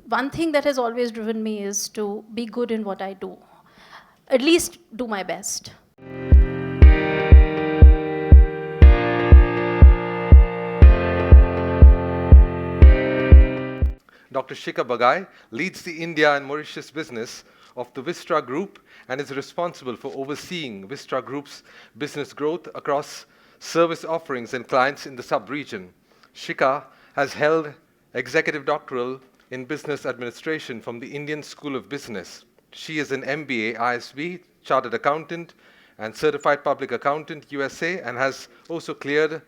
one thing that has always driven me is to be good in what I do, at least do my best. Dr. Shikha Bagai leads the India and Mauritius business of the VISTRA Group and is responsible for overseeing VISTRA Group's business growth across service offerings and clients in the sub-region. Shikha has held executive doctoral in business administration from the Indian School of Business. She is an MBA ISB, chartered accountant and certified public accountant USA, and has also cleared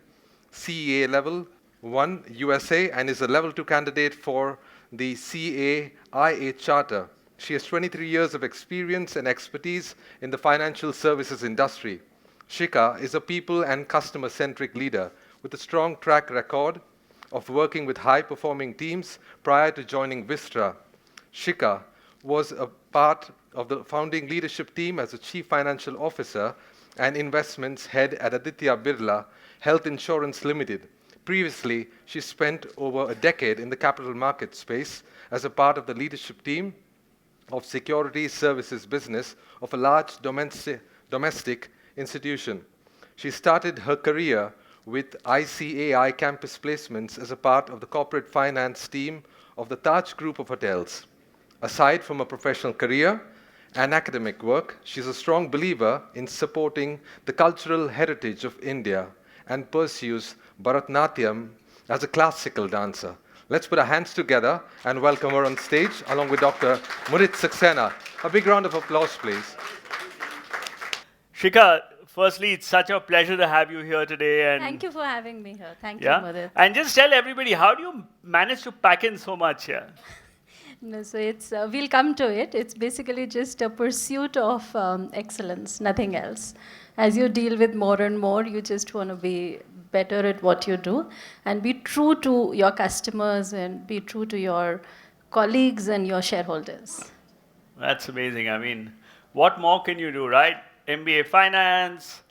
CA level 1 USA and is a level 2 candidate for the CAIA charter. She has 23 years of experience and expertise in the financial services industry. Shikha is a people and customer-centric leader with a strong track record of working with high-performing teams prior to joining VISTRA. Shikha was a part of the founding leadership team as a chief financial officer and investments head at Aditya Birla Health Insurance Limited. Previously, she spent over a decade in the capital market space as a part of the leadership team of security services business of a large domestic institution. She started her career with ICAI campus placements as a part of the corporate finance team of the Taj Group of Hotels. Aside from a professional career and academic work, she's a strong believer in supporting the cultural heritage of India and pursues Bharatanatyam as a classical dancer. Let's put our hands together and welcome her on stage along with Dr. Mudit Saxena. A big round of applause, please. Shikha, firstly, it's such a pleasure to have you here today. And Thank you for having me here. Thank you, Mudit. And just tell everybody, how do you manage to pack in so much here? No, so it's we'll come to it. It's basically just a pursuit of excellence, nothing else. As you deal with more and more, you just want to be better at what you do and be true to your customers and be true to your colleagues and your shareholders. That's amazing. I mean, what more can you do, right? MBA finance,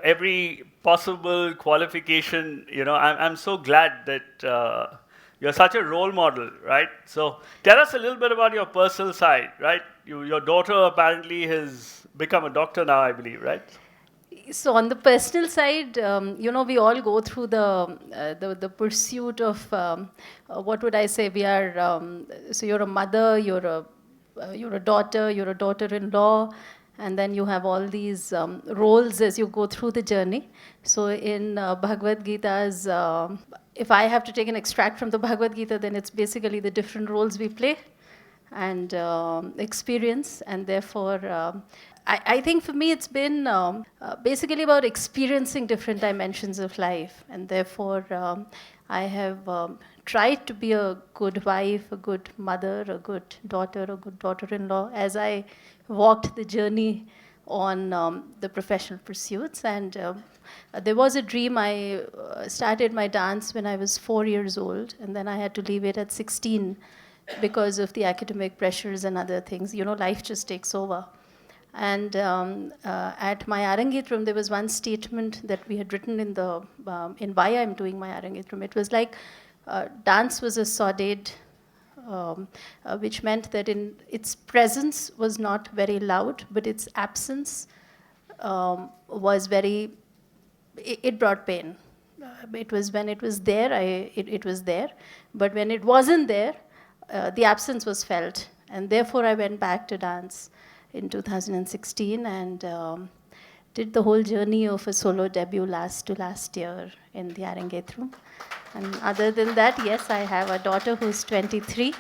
every possible qualification. I'm so glad that you're such a role model, right? So tell us a little bit about your personal side, right? Your daughter apparently has become a doctor now, I believe, right? So on the personal side, we all go through the pursuit of what would I say? We are so you're a mother, you're a daughter, you're a daughter-in-law, and then you have all these roles as you go through the journey. So in Bhagavad Gita's, if I have to take an extract from the Bhagavad Gita, then it's basically the different roles we play and experience, and therefore I think for me it's been basically about experiencing different dimensions of life, and therefore I have tried to be a good wife, a good mother, a good daughter, a good daughter-in-law as I walked the journey on the professional pursuits. And there was a dream. I started my dance when I was 4 years old, and then I had to leave it at 16 because of the academic pressures and other things. Life just takes over. And at my Arangetram, there was one statement that we had written in why I'm doing my Arangetram. It was like dance was a sordid, which meant that its presence was not very loud, but its absence was it brought pain. It was when it was there, it was there. But when it wasn't there, the absence was felt. And therefore, I went back to dance in 2016 and did the whole journey of a solo debut last year in the Arangetram. And other than that, yes, I have a daughter who's 23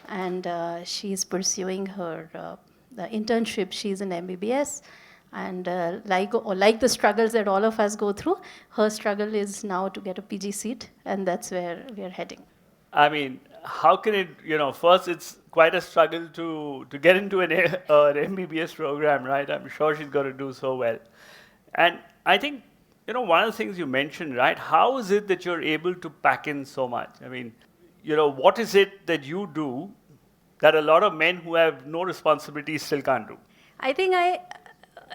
and she's pursuing her internship. She's an MBBS. And like the struggles that all of us go through, her struggle is now to get a PG seat, and that's where we're heading. I mean, how can it, first it's quite a struggle to get into an MBBS program, right? I'm sure she's going to do so well. And I think, one of the things you mentioned, right? How is it that you're able to pack in so much? I mean, what is it that you do that a lot of men who have no responsibility still can't do? I think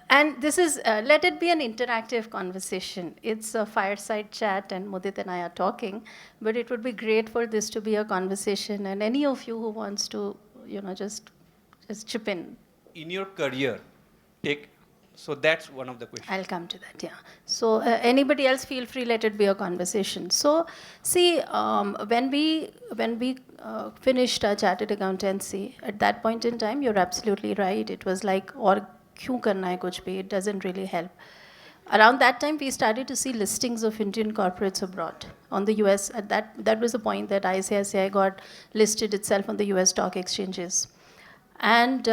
And this is, let it be an interactive conversation. It's a fireside chat, and Mudit and I are talking, but it would be great for this to be a conversation, and any of you who wants to, just chip in. In your career, take, so that's one of the questions. I'll come to that, yeah. So anybody else, feel free, let it be a conversation. So see, when we finished our chartered accountancy, at that point in time, you're absolutely right. It was like, or kyun karna hai kuch bhi, it doesn't really help. Around that time, we started to see listings of Indian corporates abroad on the US. At that was the point that ICICI got listed itself on the US stock exchanges. And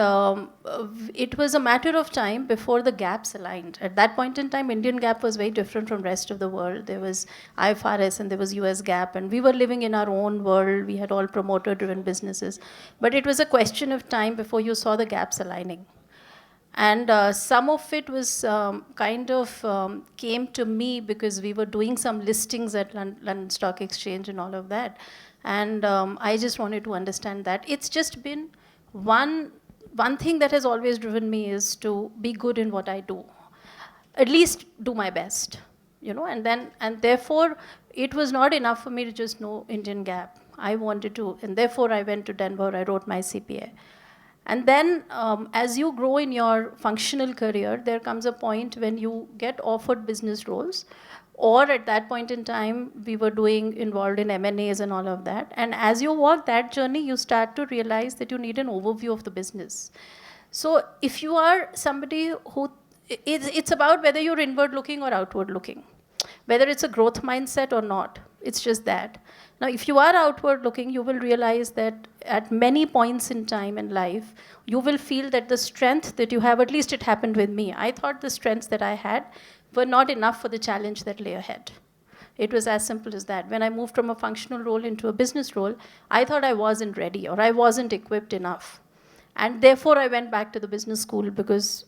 it was a matter of time before the gaps aligned. At that point in time, Indian GAAP was very different from rest of the world. There was IFRS and there was US GAAP, and we were living in our own world. We had all promoter-driven businesses. But it was a question of time before you saw the gaps aligning. And some of it was came to me because we were doing some listings at London Stock Exchange and all of that. And I just wanted to understand that. It's just been one thing that has always driven me is to be good in what I do. At least do my best, and therefore it was not enough for me to just know Indian GAAP. I wanted to, and therefore I went to Denver, I wrote my CPA. And then as you grow in your functional career, there comes a point when you get offered business roles, or at that point in time, we were involved in M&As and all of that. And as you walk that journey, you start to realize that you need an overview of the business. So if you are somebody who, it's about whether you're inward looking or outward looking, whether it's a growth mindset or not. It's just that. Now, if you are outward looking, you will realize that at many points in time in life, you will feel that the strength that you have, at least it happened with me. I thought the strengths that I had were not enough for the challenge that lay ahead. It was as simple as that. When I moved from a functional role into a business role, I thought I wasn't ready or I wasn't equipped enough. And therefore, I went back to the business school because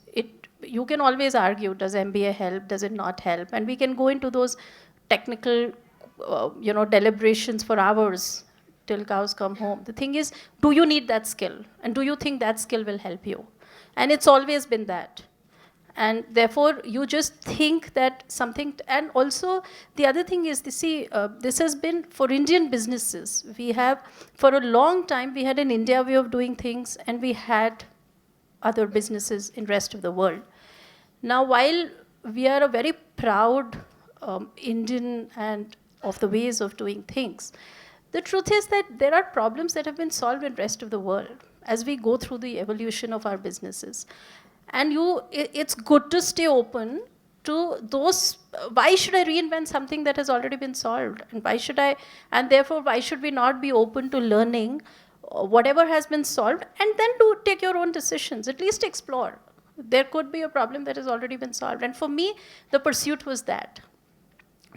you can always argue, does MBA help, does it not help? And we can go into those technical deliberations for hours till cows come home. The thing is, do you need that skill? And do you think that skill will help you? And it's always been that. And therefore, you just think that something, and also the other thing is, this has been for Indian businesses. We have, for a long time, we had an India way of doing things, and we had other businesses in rest of the world. Now, while we are a very proud Indian and of the ways of doing things, the truth is that there are problems that have been solved in rest of the world as we go through the evolution of our businesses. And it's good to stay open to those. Why should I reinvent something that has already been solved? And therefore, why should we not be open to learning whatever has been solved and then take your own decisions? At least explore. There could be a problem that has already been solved. And for me, the pursuit was that.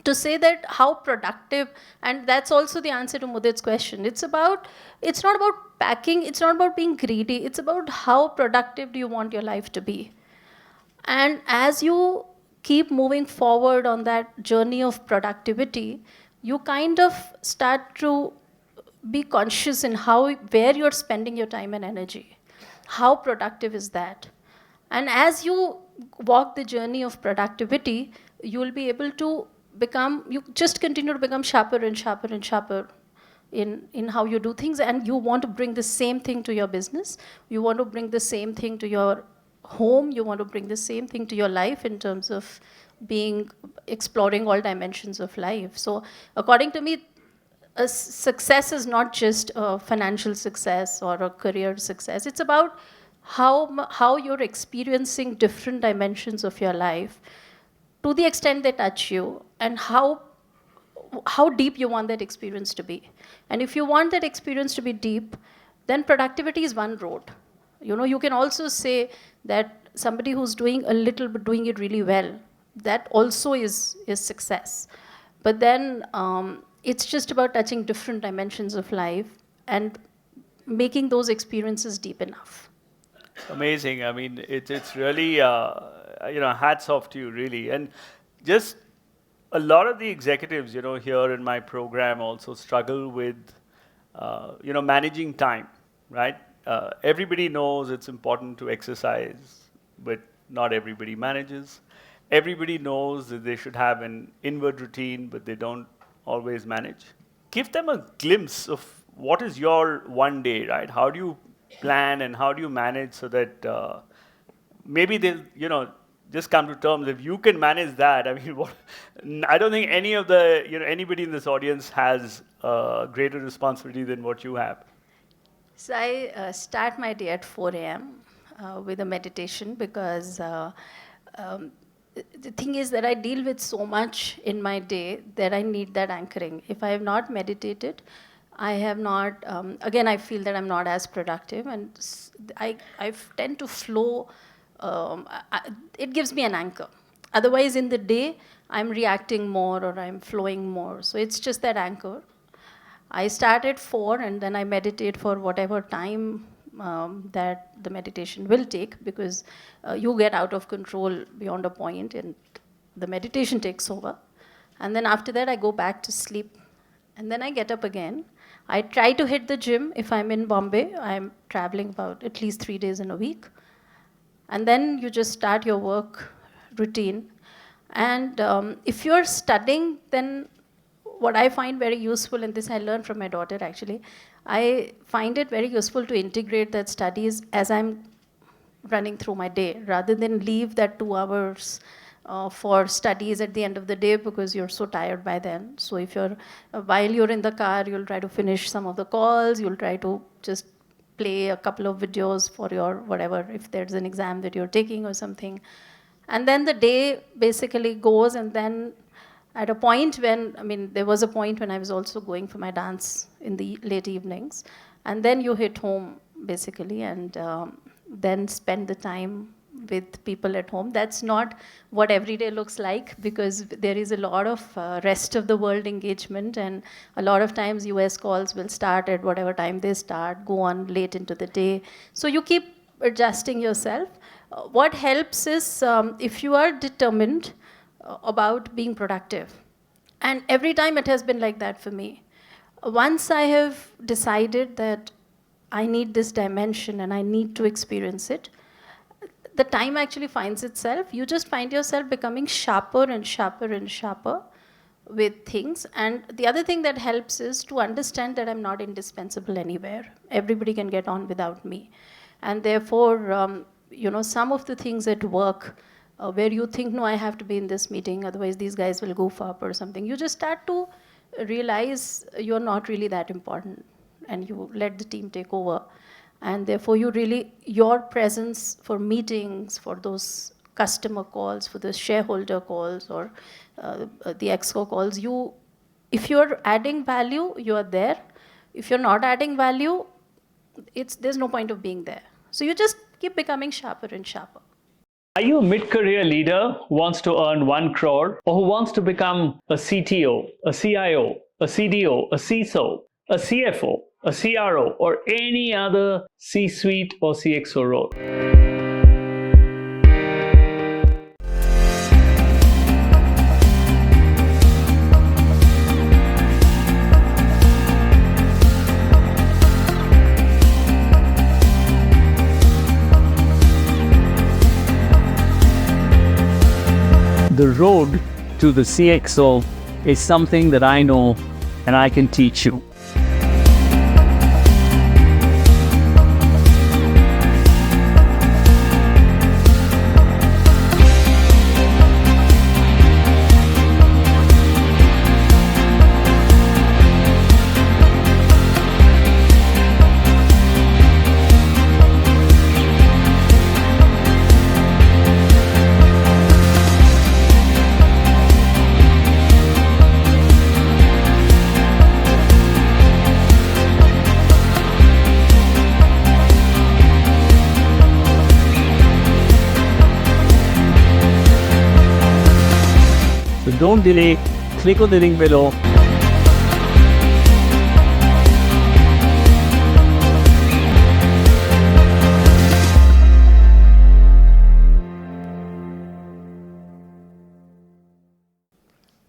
To say that how productive, and that's also the answer to Mudit's question. It's not about packing, it's not about being greedy, it's about how productive do you want your life to be. And as you keep moving forward on that journey of productivity, you kind of start to be conscious in where you're spending your time and energy. How productive is that? And as you walk the journey of productivity, you'll be able to you just continue to become sharper and sharper and sharper in how you do things, and you want to bring the same thing to your business. You want to bring the same thing to your home. You want to bring the same thing to your life in terms of exploring all dimensions of life. So according to me, a success is not just a financial success or a career success. It's about how you're experiencing different dimensions of your life to the extent they touch you, and how deep you want that experience to be. And if you want that experience to be deep, then productivity is one road. You can also say that somebody who's doing a little but doing it really well, that also is success. But then it's just about touching different dimensions of life and making those experiences deep enough. Amazing. I mean, it's really, hats off to you, really. And just a lot of the executives, here in my program also struggle with, managing time, right? Everybody knows it's important to exercise, but not everybody manages. Everybody knows that they should have an inward routine, but they don't always manage. Give them a glimpse of what is your one day, right? How do you plan and how do you manage so that maybe they'll, just come to terms. If you can manage that, I mean, I don't think any of the, anybody in this audience has greater responsibility than what you have. So I start my day at 4 a.m. With a meditation because the thing is that I deal with so much in my day that I need that anchoring. If I have not meditated, I have not, again, I feel that I'm not as productive, and I tend to flow. It gives me an anchor. Otherwise, in the day, I'm reacting more or I'm flowing more. So it's just that anchor. I start at 4 and then I meditate for whatever time that the meditation will take, because you get out of control beyond a point and the meditation takes over. And then after that, I go back to sleep. And then I get up again. I try to hit the gym. If I'm in Bombay, I'm traveling about at least 3 days in a week. And then you just start your work routine. And if you're studying, then what I find very useful, and this I learned from my daughter actually, I find it very useful to integrate that studies as I'm running through my day, rather than leave that 2 hours for studies at the end of the day because you're so tired by then. So if you're, while you're in the car, you'll try to finish some of the calls, you'll try to just play a couple of videos for your whatever, if there's an exam that you're taking or something. And then the day basically goes, and then at a point when, I mean, there was a point when I was also going for my dance in the late evenings. And then you hit home, basically, and then spend the time with people at home. That's not what every day looks like, because there is a lot of rest of the world engagement, and a lot of times US calls will start at whatever time they start, go on late into the day. So you keep adjusting yourself. What helps is if you are determined about being productive. And every time it has been like that for me. Once I have decided that I need this dimension and I need to experience it, the time actually finds itself. You just find yourself becoming sharper and sharper and sharper with things. And the other thing that helps is to understand that I'm not indispensable anywhere. Everybody can get on without me. And therefore, some of the things at work, where you think, no, I have to be in this meeting, otherwise these guys will goof up or something. You just start to realize you're not really that important, and you let the team take over. And therefore, your presence for meetings, for those customer calls, for the shareholder calls, or the EXCO calls, if you're adding value, you're there. If you're not adding value, there's no point of being there. So you just keep becoming sharper and sharper. Are you a mid-career leader who wants to earn 1 crore, or who wants to become a CTO, a CIO, a CDO, a CISO, a CFO, a CRO, or any other C-suite or CXO role? The road to the CXO is something that I know and I can teach you. So don't delay, click on the link below.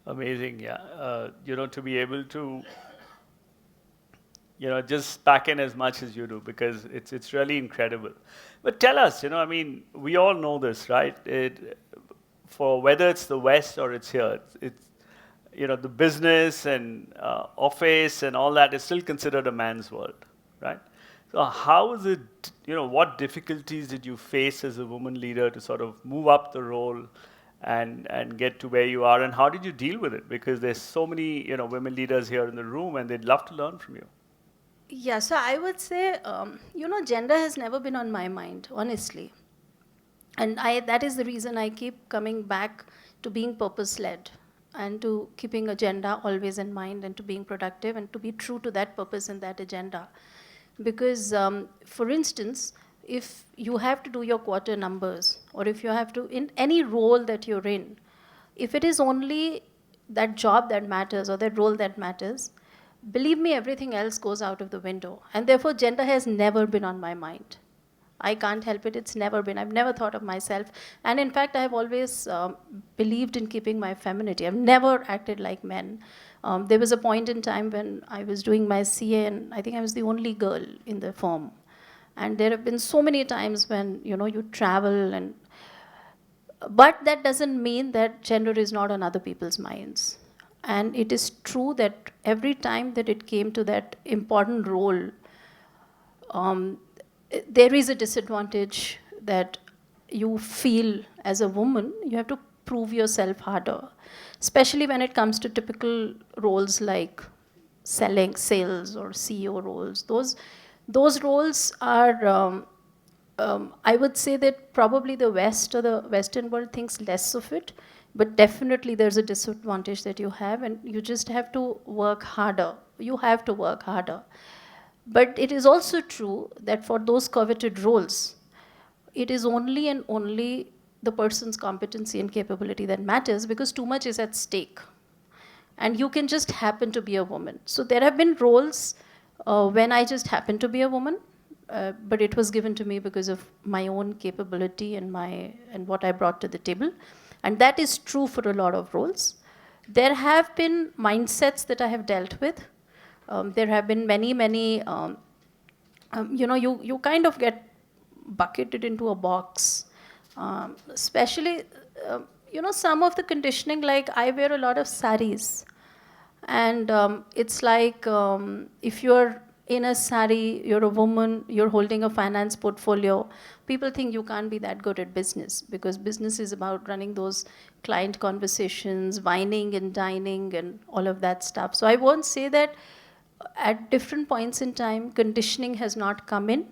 Amazing, yeah. To be able to, just pack in as much as you do, because it's really incredible. But tell us, I mean, we all know this, right? For whether it's the West or it's here, it's the business and office and all that is still considered a man's world, right? So how is it, what difficulties did you face as a woman leader to sort of move up the role and get to where you are, and how did you deal with it? Because there's so many, women leaders here in the room, and they'd love to learn from you. Yeah, so I would say, gender has never been on my mind, honestly. And that is the reason I keep coming back to being purpose-led and to keeping agenda always in mind and to being productive and to be true to that purpose and that agenda. Because, for instance, if you have to do your quarter numbers, or if you have to, in any role that you're in, if it is only that job that matters or that role that matters, believe me, everything else goes out of the window. And therefore, gender has never been on my mind. I can't help it, it's never been. I've never thought of myself. And in fact, I have always believed in keeping my femininity. I've never acted like men. There was a point in time when I was doing my CA, and I think I was the only girl in the firm. And there have been so many times when, you travel but that doesn't mean that gender is not on other people's minds. And it is true that every time that it came to that important role, there is a disadvantage that you feel as a woman. You have to prove yourself harder, especially when it comes to typical roles like sales or CEO roles. Those roles are, I would say that probably the West or the Western world thinks less of it, but definitely there's a disadvantage that you have, and you just have to work harder. You have to work harder. But it is also true that for those coveted roles, it is only and only the person's competency and capability that matters, because too much is at stake. And you can just happen to be a woman. So there have been roles when I just happened to be a woman, but it was given to me because of my own capability and what I brought to the table. And that is true for a lot of roles. There have been mindsets that I have dealt with. There have been many, you kind of get bucketed into a box. Especially, some of the conditioning, like I wear a lot of saris. And it's like if you're in a sari, you're a woman, you're holding a finance portfolio, people think you can't be that good at business, because business is about running those client conversations, wining and dining and all of that stuff. So I won't say that at different points in time, conditioning has not come in.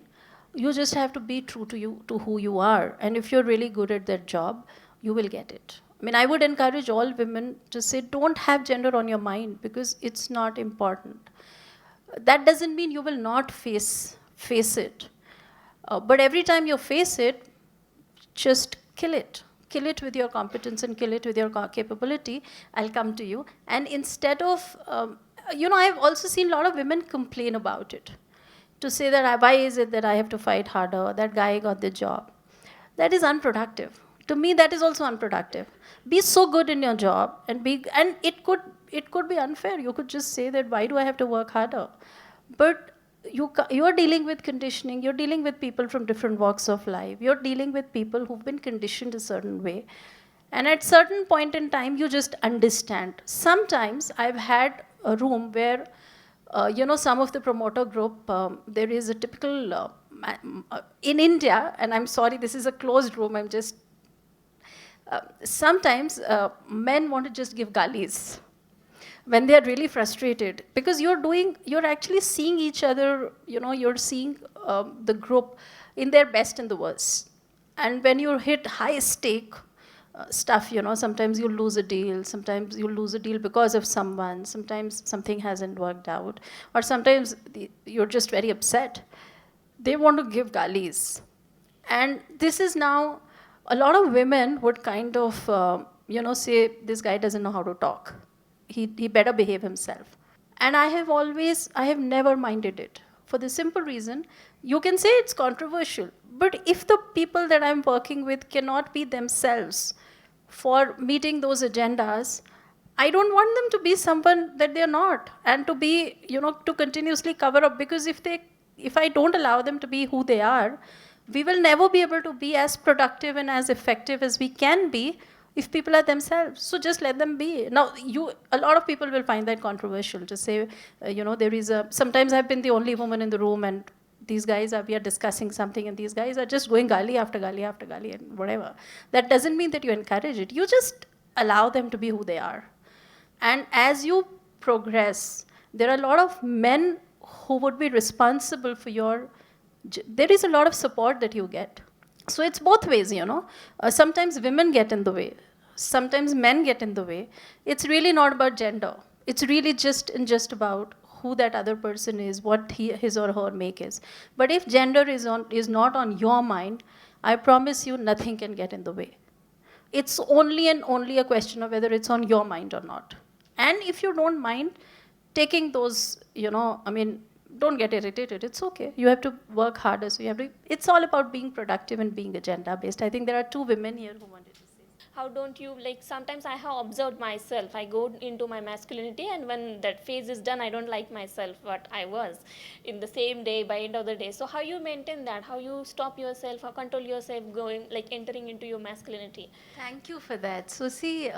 You just have to be true to who you are. And if you're really good at that job, you will get it. I mean, I would encourage all women to say, don't have gender on your mind, because it's not important. That doesn't mean you will not face it. But every time you face it, just kill it. Kill it with your competence and kill it with your capability. I'll come to you. And instead of, I've also seen a lot of women complain about it. To say that, why is it that I have to fight harder? That guy got the job. That is unproductive. To me, that is also unproductive. Be so good in your job, and it could be unfair. You could just say that, why do I have to work harder? But you're dealing with conditioning. You're dealing with people from different walks of life. You're dealing with people who've been conditioned a certain way. And at certain point in time, you just understand. Sometimes I've had a room where, some of the promoter group, there is a typical, in India, and I'm sorry, this is a closed room, I'm just, sometimes men want to just give galis when they're really frustrated, because you're actually seeing each other, you're seeing the group in their best and the worst. And when you hit high stake stuff, sometimes you lose a deal, sometimes you lose a deal because of someone, sometimes something hasn't worked out, or sometimes you're just very upset. They want to give galis. And this is now, a lot of women would kind of, say, this guy doesn't know how to talk. He better behave himself. And I have never minded it. For the simple reason, you can say it's controversial, but if the people that I'm working with cannot be themselves for meeting those agendas, I don't want them to be someone that they're not, and to be, to continuously cover up, because if I don't allow them to be who they are, we will never be able to be as productive and as effective as we can be if people are themselves. So just let them be. Now, a lot of people will find that controversial to say, sometimes I've been the only woman in the room, and these guys we are discussing something, and these guys are just going gali after gali after gali and whatever. That doesn't mean that you encourage it. You just allow them to be who they are. And as you progress, there are a lot of men who would be responsible for there is a lot of support that you get. So it's both ways, sometimes women get in the way. Sometimes men get in the way. It's really not about gender. It's really just about who that other person is, what his or her make is. But if gender is not on your mind, I promise you nothing can get in the way. It's only a question of whether it's on your mind or not. And if you don't mind taking those, don't get irritated. It's okay. You have to work harder. So it's all about being productive and being agenda-based. I think there are 2 women here who wanted to say. How don't you, sometimes I have observed myself, I go into my masculinity, and when that phase is done, I don't like myself, what I was in the same day, by end of the day. So how you maintain that? How you stop yourself, how control yourself going, entering into your masculinity? Thank you for that. So see,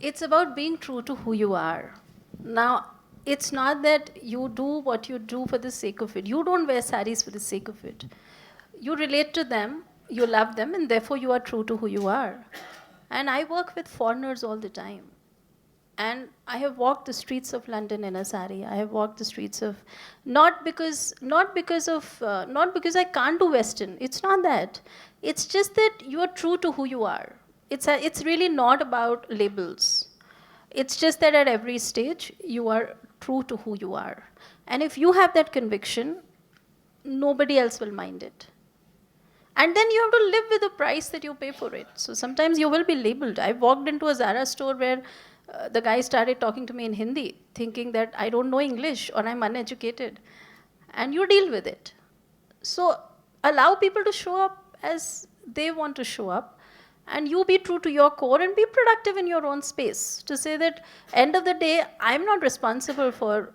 it's about being true to who you are. Now, it's not that you do what you do for the sake of it. You don't wear saris for the sake of it. You relate to them, you love them, and therefore you are true to who you are. And I work with foreigners all the time. And I have walked the streets of London in a sari. I have walked the streets of, not because I can't do Western. It's not that. It's just that you are true to who you are. It's really not about labels. It's just that at every stage, you are true to who you are. And if you have that conviction, nobody else will mind it. And then you have to live with the price that you pay for it. So sometimes you will be labeled. I walked into a Zara store where the guy started talking to me in Hindi, thinking that I don't know English or I'm uneducated. And you deal with it. So allow people to show up as they want to show up. And you be true to your core and be productive in your own space. To say that, end of the day, I'm not responsible for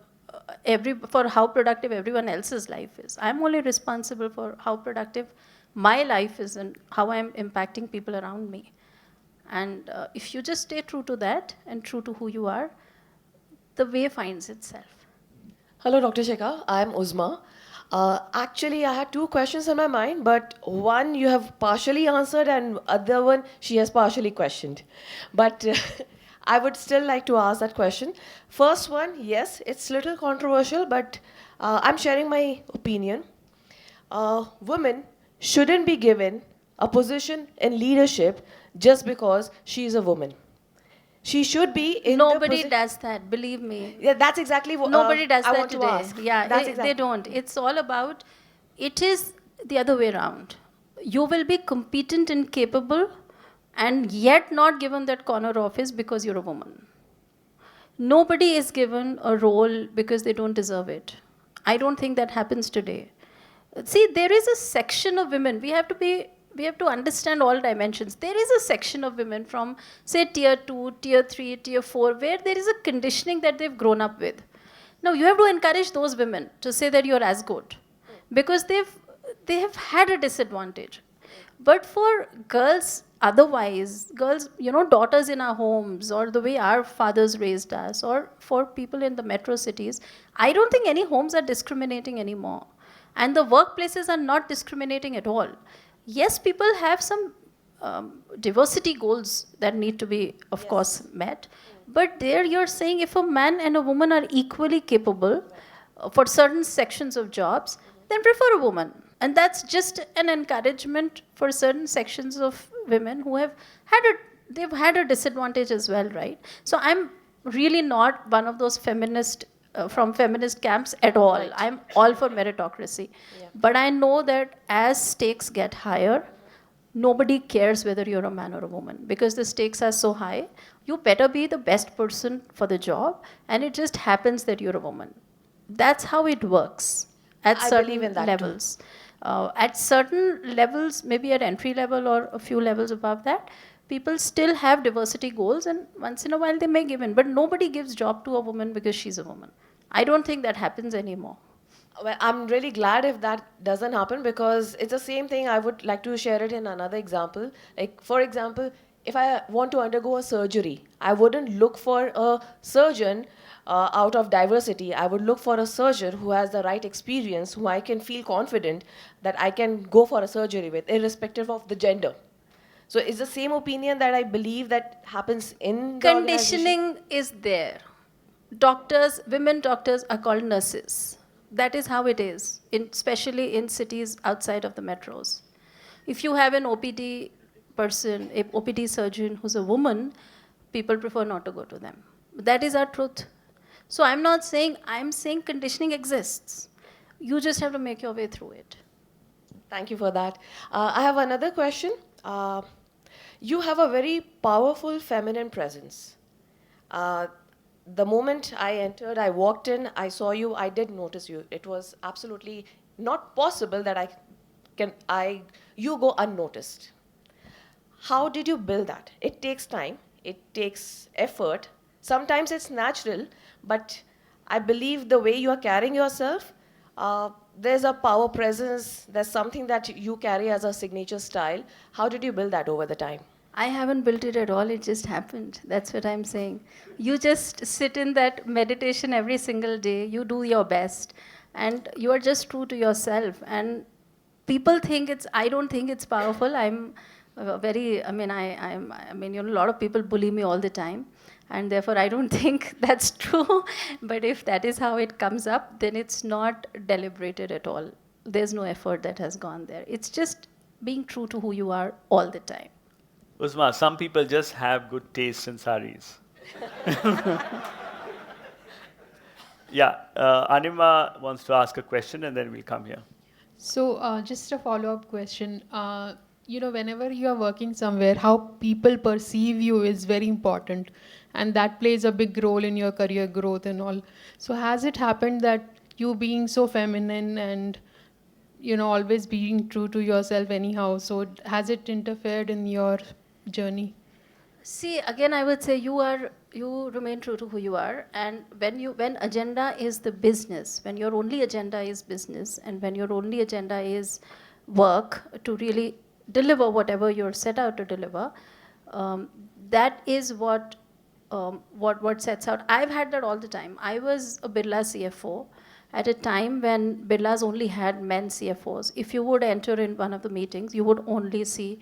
how productive everyone else's life is. I'm only responsible for how productive my life is and how I'm impacting people around me. And if you just stay true to that and true to who you are, the way finds itself. Hello, Dr. Shikha. I'm Uzma. Actually, I had 2 questions in my mind, but one you have partially answered and other one she has partially questioned. But I would still like to ask that question. First one, yes, it's a little controversial, but I'm sharing my opinion. Women shouldn't be given a position in leadership just because she is a woman. She should be in Nobody does that, believe me. Yeah, that's exactly what Nobody does I that want today. to ask. Yeah, they don't. It's all about, it is the other way around. You will be competent and capable and yet not given that corner office because you're a woman. Nobody is given a role because they don't deserve it. I don't think that happens today. See, there is a section of women, we have to understand all dimensions. There is a section of women from, say, tier 2, tier 3, tier 4, where there is a conditioning that they've grown up with. Now, you have to encourage those women to say that you're as good, because they have had a disadvantage. But for girls, otherwise, girls, daughters in our homes, or the way our fathers raised us, or for people in the metro cities, I don't think any homes are discriminating anymore. And the workplaces are not discriminating at all. Yes, people have some diversity goals that need to be, of course, met. But there you're saying if a man and a woman are equally capable for certain sections of jobs, then prefer a woman. And that's just an encouragement for certain sections of women who have had a disadvantage as well, right? So I'm really not one of those from feminist camps at all. Right. I'm all for meritocracy. Yeah. But I know that as stakes get higher, nobody cares whether you're a man or a woman, because the stakes are so high. You better be the best person for the job, and it just happens that you're a woman. That's how it works at certain levels. At certain levels, maybe at entry level or a few levels above that, people still have diversity goals, and once in a while they may give in. But nobody gives job to a woman because she's a woman. I don't think that happens anymore. Well, I'm really glad if that doesn't happen, because it's the same thing. I would like to share it in another example. Like, for example, if I want to undergo a surgery, I wouldn't look for a surgeon out of diversity. I would look for a surgeon who has the right experience, who I can feel confident that I can go for a surgery with, irrespective of the gender. So it's the same opinion that I believe that happens in the organization. Conditioning is there. Doctors, women doctors are called nurses. That is how it is, especially in cities outside of the metros. If you have an OPD person, a OPD surgeon who's a woman, people prefer not to go to them. That is our truth. So I'm not saying, I'm saying conditioning exists. You just have to make your way through it. Thank you for that. I have another question. You have a very powerful feminine presence. The moment I entered, I walked in, I saw you, I did notice you. It was absolutely not possible that you go unnoticed. How did you build that? It takes time, it takes effort. Sometimes it's natural, but I believe the way you are carrying yourself, there's a power presence, there's something that you carry as a signature style. How did you build that over the time? I haven't built it at all, it just happened. That's what I'm saying. You just sit in that meditation every single day, you do your best, and you are just true to yourself. And people think I don't think it's powerful. I'm a lot of people bully me all the time, and therefore I don't think that's true. But if that is how it comes up, then it's not deliberated at all. There's no effort that has gone there. It's just being true to who you are all the time. Uzma, some people just have good taste in saris. Yeah, Anima wants to ask a question and then we'll come here. So just a follow-up question. Whenever you are working somewhere, how people perceive you is very important. And that plays a big role in your career growth and all. So has it happened that you being so feminine and always being true to yourself anyhow, so has it interfered in your journey? See, again, I would say you remain true to who you are, and when agenda is the business, when your only agenda is business, and when your only agenda is work to really deliver whatever you're set out to deliver, that is what sets out. I've had that all the time. I was a Birla CFO at a time when Birlas only had men CFOs. If you would enter in one of the meetings, you would only see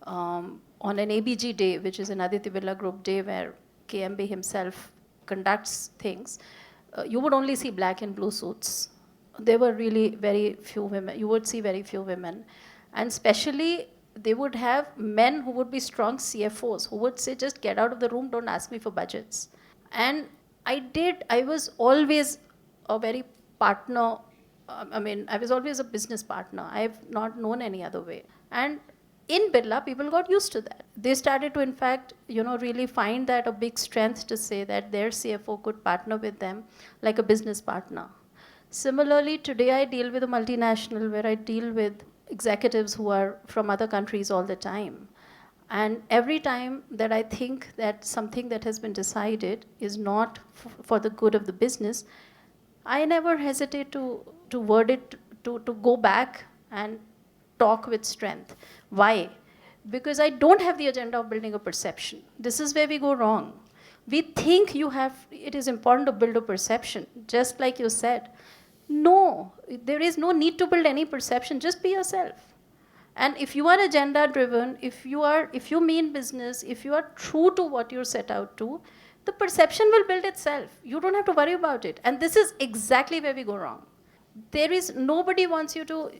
on an ABG day, which is an Aditya Birla Group day where KMB himself conducts things, you would only see black and blue suits. There were really very few women. You would see very few women. And especially, they would have men who would be strong CFOs, who would say, just get out of the room, don't ask me for budgets. And I was always a very partner. I was always a business partner. I've not known any other way. And in Birla, people got used to that. They started to, in fact, really find that a big strength to say that their CFO could partner with them like a business partner. Similarly, today I deal with a multinational where I deal with executives who are from other countries all the time. And every time that I think that something that has been decided is not for the good of the business, I never hesitate to word it, to go back and talk with strength. Why? Because I don't have the agenda of building a perception. This is where we go wrong. We think it is important to build a perception, just like you said. No, there is no need to build any perception, just be yourself. And if you are agenda driven, if you mean business, if you are true to what you're set out to, the perception will build itself. You don't have to worry about it. And this is exactly where we go wrong. Nobody wants you to,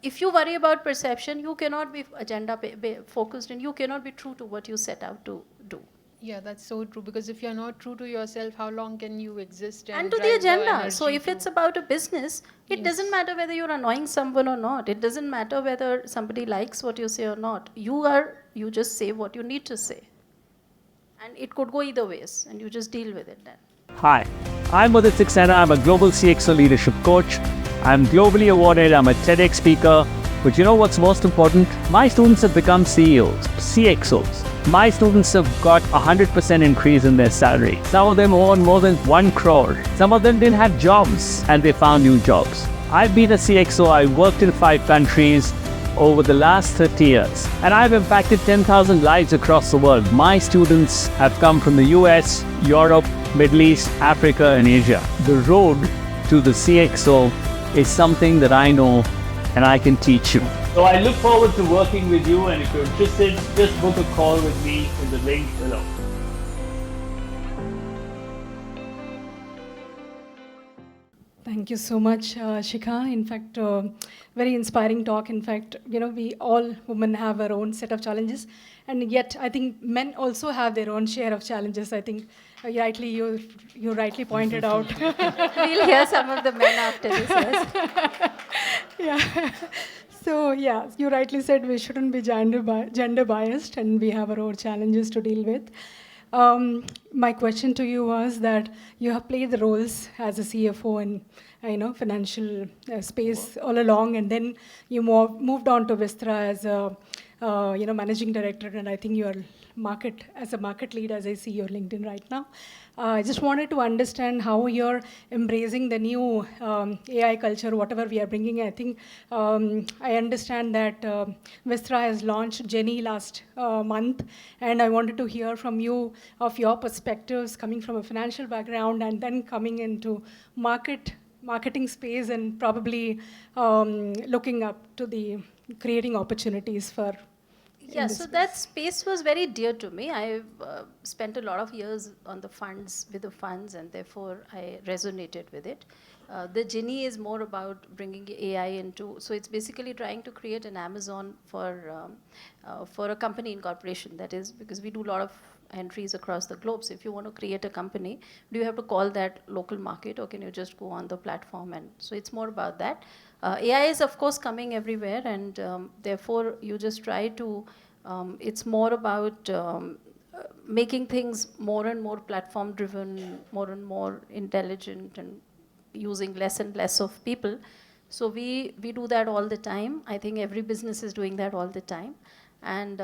if you worry about perception, you cannot be agenda focused and you cannot be true to what you set out to do. Yeah, that's so true, because if you're not true to yourself, how long can you exist and to the agenda? So if it's about a business, it doesn't matter whether you're annoying someone or not. It doesn't matter whether somebody likes what you say or not. You just say what you need to say. And it could go either ways, and you just deal with it then. Hi, I'm Mudit Saxena. I'm a Global CXO leadership coach. I'm globally awarded. I'm a TEDx speaker. But you know what's most important? My students have become CEOs, CXOs. My students have got 100% increase in their salary. Some of them earn more than 1 crore. Some of them didn't have jobs and they found new jobs. I've been a CXO. I worked in 5 countries over the last 30 years, and I've impacted 10,000 lives across the world. My students have come from the US, Europe, Middle East, Africa, and Asia. The road to the CXO is something that I know and I can teach you. So I look forward to working with you, and if you're interested, just book a call with me in the link below. Thank you so much, Shikha. In fact, very inspiring talk. In fact, we all women have our own set of challenges, and yet I think men also have their own share of challenges. I think you rightly pointed out. We'll hear some of the men after this. Yes. Yeah. So yeah, you rightly said we shouldn't be gender biased, and we have our own challenges to deal with. My question to you was that you have played the roles as a CFO in financial space all along, and then you moved on to VISTRA as a managing director, and I think you are as a market lead, as I see your LinkedIn right now. I just wanted to understand how you're embracing the new AI culture, whatever we are bringing. I think I understand that VISTRA has launched Jenny last month, and I wanted to hear from you of your perspectives coming from a financial background and then coming into marketing space and probably looking up to the creating opportunities for. Yeah, so that space was very dear to me. I've spent a lot of years on the funds, and therefore I resonated with it. The Genie is more about bringing AI into, so it's basically trying to create an Amazon for a company incorporation. That is, because we do a lot of entries across the globe. So if you want to create a company, do you have to call that local market, or can you just go on the platform? And so it's more about that. AI is, of course, coming everywhere, and therefore you just try to, it's more about making things more and more platform driven, more and more intelligent, and using less and less of people. So we do that all the time. I think every business is doing that all the time. And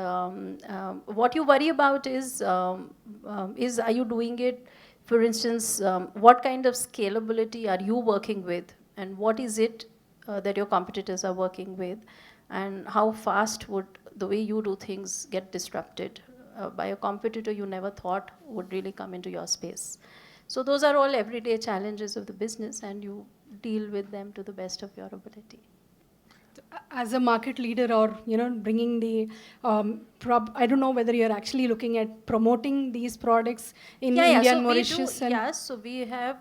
what you worry about is are you doing it, for instance, what kind of scalability are you working with, and what is it that your competitors are working with, and how fast would the way you do things get disrupted by a competitor you never thought would really come into your space. So those are all everyday challenges of the business, and you deal with them to the best of your ability. As a market leader, or bringing the I don't know whether you're actually looking at promoting these products in India and Mauritius. So we have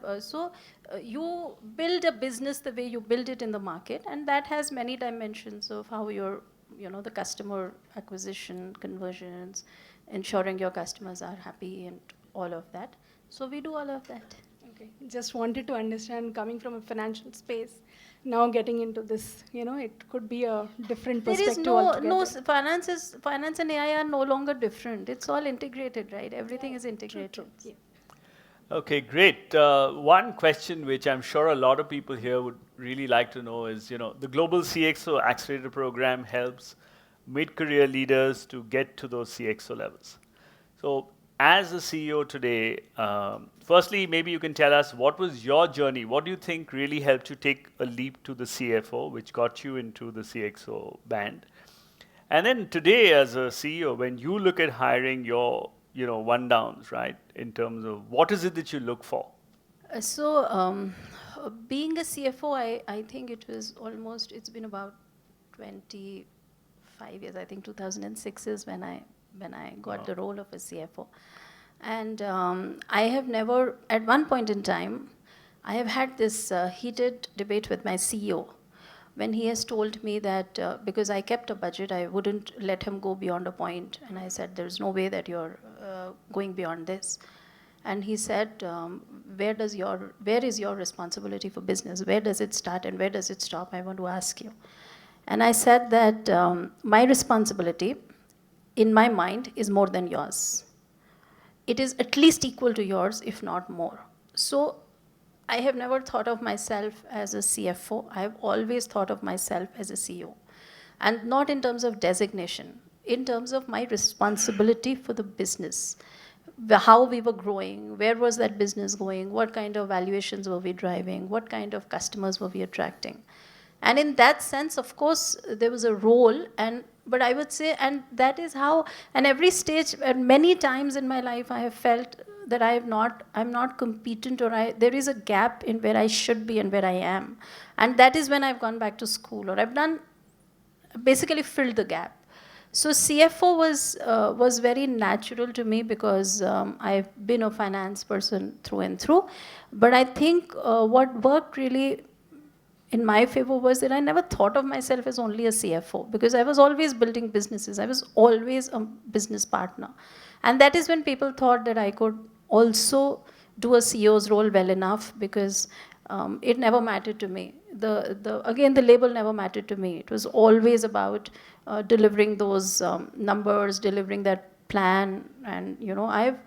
you build a business the way you build it in the market, and that has many dimensions of how your the customer acquisition, conversions, ensuring your customers are happy, and all of that. So we do all of that. Okay, just wanted to understand, coming from a financial space, now getting into this, it could be a different perspective. There is finance and AI are no longer different. It's all integrated, right? Everything is integrated. True. Yeah. Okay, great. One question which I'm sure a lot of people here would really like to know is, the Global CXO Accelerator Program helps mid-career leaders to get to those CXO levels. So as a CEO today, firstly, maybe you can tell us, what was your journey? What do you think really helped you take a leap to the CFO, which got you into the CXO band? And then today, as a CEO, when you look at hiring your one downs, right, in terms of what is it that you look for? Being a CFO, I think it's been about 25 years. I think 2006 is when I got the role of a CFO. And I have never, at one point in time, I have had this heated debate with my CEO when he has told me that because I kept a budget, I wouldn't let him go beyond a point. And I said, there's no way that you're going beyond this. And he said, where is your responsibility for business? Where does it start and where does it stop? I want to ask you. And I said that my responsibility, in my mind, is more than yours. It is at least equal to yours, if not more. So I have never thought of myself as a CFO. I have always thought of myself as a CEO. And not in terms of designation. in terms of my responsibility for the business, how we were growing, where was that business going, what kind of valuations were we driving, what kind of customers were we attracting. And in that sense, of course, there was a role, but I would say, and that is how, and every stage, and many times in my life, I have felt that I'm not competent, or there is a gap in where I should be and where I am. And that is when I've gone back to school, or I've basically filled the gap. So CFO was very natural to me because I've been a finance person through and through. But I think what worked really in my favor was that I never thought of myself as only a CFO, because I was always building businesses. I was always a business partner. And that is when people thought that I could also do a CEO's role well enough, because it never mattered to me. Again, the label never mattered to me. It was always about delivering those numbers, delivering that plan. And, I've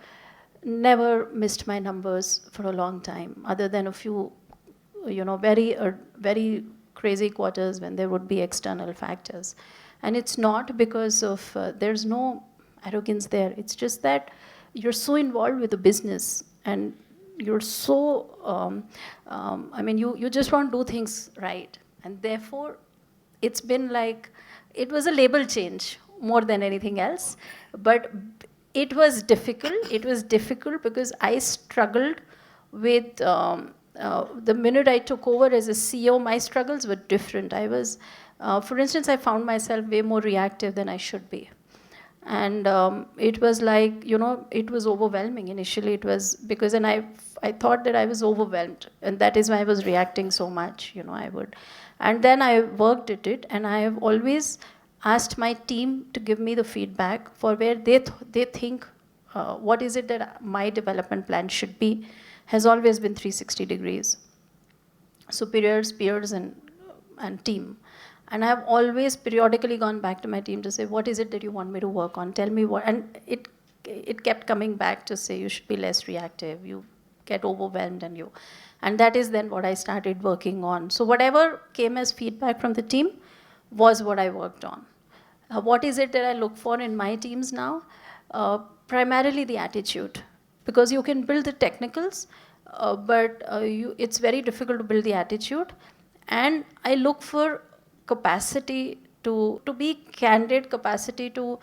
never missed my numbers for a long time, other than a few very crazy quarters when there would be external factors. And it's not because of, there's no arrogance there. It's just that you're so involved with the business, and you're so, you just want to do things right. And therefore, it's been like, it was a label change more than anything else. But it was difficult. It was difficult because I struggled with, the minute I took over as a CEO, my struggles were different. I was, for instance, I found myself way more reactive than I should be. And it was like, it was overwhelming initially. It was because, and I thought that I was overwhelmed. And that is why I was reacting so much, I would. And then I worked at it, and I have always asked my team to give me the feedback for where they think, what is it that my development plan should be, has always been 360 degrees. Superiors, peers, and team. And I have always periodically gone back to my team to say, what is it that you want me to work on? Tell me what. And it kept coming back to say, you should be less reactive. You get overwhelmed, and that is then what I started working on. So whatever came as feedback from the team was what I worked on. What is it that I look for in my teams now? Primarily the attitude. Because you can build the technicals, but it's very difficult to build the attitude. And I look for capacity to be candid, capacity to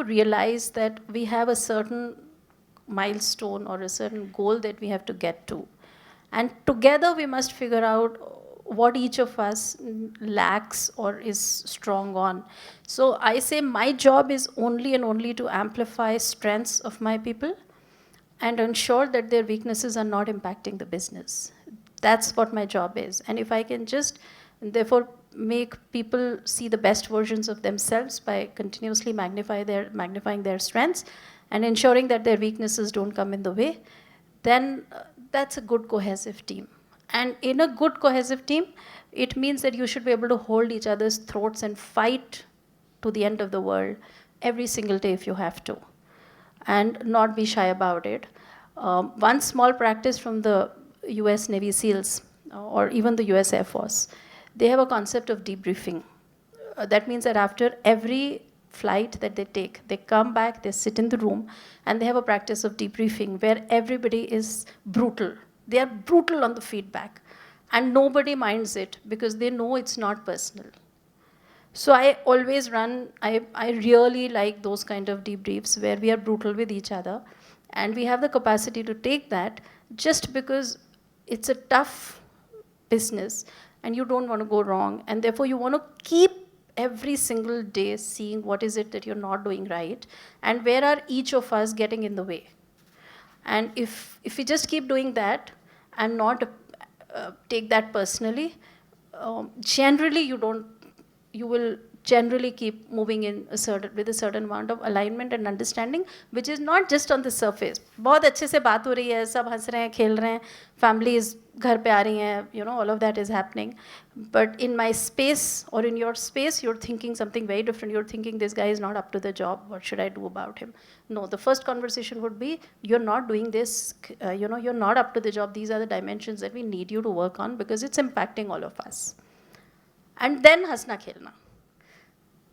realize that we have a certain milestone or a certain goal that we have to get to. And together we must figure out what each of us lacks or is strong on. So I say my job is only and only to amplify strengths of my people and ensure that their weaknesses are not impacting the business. That's what my job is. And if I can just, therefore, make people see the best versions of themselves by continuously magnifying their strengths and ensuring that their weaknesses don't come in the way, then that's a good cohesive team. And in a good cohesive team, it means that you should be able to hold each other's throats and fight to the end of the world every single day if you have to, and not be shy about it. One small practice from the US Navy SEALs or even the US Air Force, they have a concept of debriefing. That means that after every flight that they take, they come back, they sit in the room, and they have a practice of debriefing where everybody is brutal. They are brutal on the feedback, and nobody minds it because they know it's not personal. So I always I really like those kind of debriefs where we are brutal with each other, and we have the capacity to take that just because it's a tough business and you don't want to go wrong, and therefore you want to keep every single day seeing what is it that you're not doing right and where are each of us getting in the way. And if we just keep doing that and not take that personally, generally you will generally keep moving with a certain amount of alignment and understanding, which is not just on the surface. बहुत अच्छे से बात हो रही है, सब हंस रहे हैं, खेल रहे हैं, families घर पे आ रही हैं, all of that is happening. But in my space or in your space, you're thinking something very different. You're thinking this guy is not up to the job. What should I do about him? No, the first conversation would be, you're not doing this, you're not up to the job. These are the dimensions that we need you to work on because it's impacting all of us. And then hasna khelna.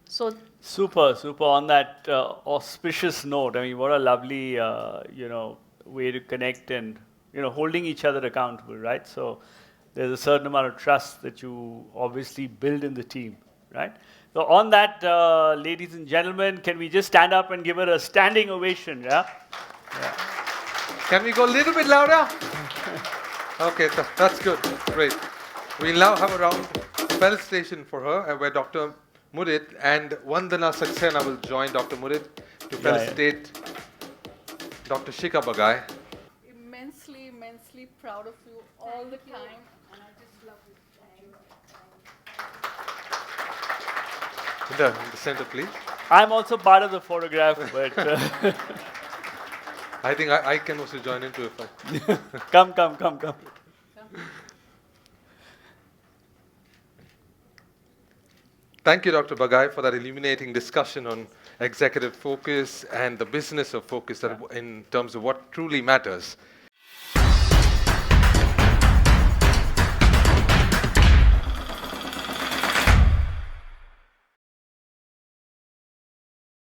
So Super, super. On that auspicious note, I mean, what a lovely, way to connect and, holding each other accountable, right? So there's a certain amount of trust that you obviously build in the team, right? So on that, ladies and gentlemen, can we just stand up and give her a standing ovation, yeah? Can we go a little bit louder? Okay, that's good. Great. We'll now have a round felicitation for her, where Dr. Mudit and Vandana Saxena will join Dr. Mudit to felicitate Dr. Shikha Bagai. Immensely, immensely proud of you all the time, and I just love you. In the center, please. I'm also part of the photograph, but I think I can also join in too if I... come. Thank you, Dr. Bagai, for that illuminating discussion on executive focus and the business of focus in terms of what truly matters.